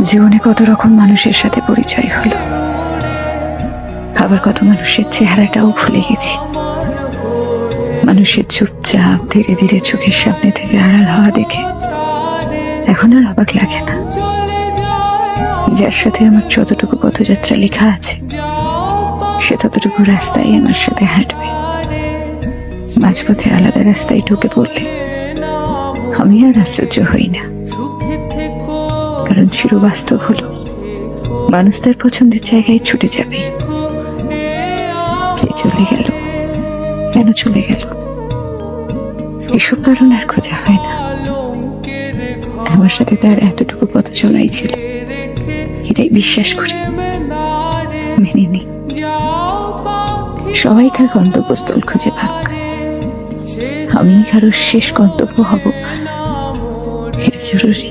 জীবনে কত রকম মানুষের সাথে পরিচয় হলো, আবার কত মানুষের চেহারাটাও ভুলে গেছি। মানুষের চুপচাপ ধীরে ধীরে চোখের সামনে থেকে আড়াল হওয়া দেখে এখন আর অবাক লাগে না। যার সাথে আমার যতটুকু পথযাত্রা লেখা আছে, সে ততটুকু রাস্তায় আমার সাথে হাঁটবে। মাঝপথে আলাদা রাস্তায় ঢুকে পড়লে আমি আর আশ্চর্য হই না, কারণ চিরবাস্তব হলো মানুষ তার পছন্দের জায়গায় ছুটে যাবে। কে চলে গেল, কেন চলে গেল, এসব কারণ আর খোঁজা হয় না। আমার সাথে তার এতটুকু পথ চলাই ছিল, এটাই বিশ্বাস করি, মেনে নি। সবাই তার গন্তব্যস্থল খুঁজে পাক, আমি কারোর শেষ গন্তব্য হব এটা জরুরি।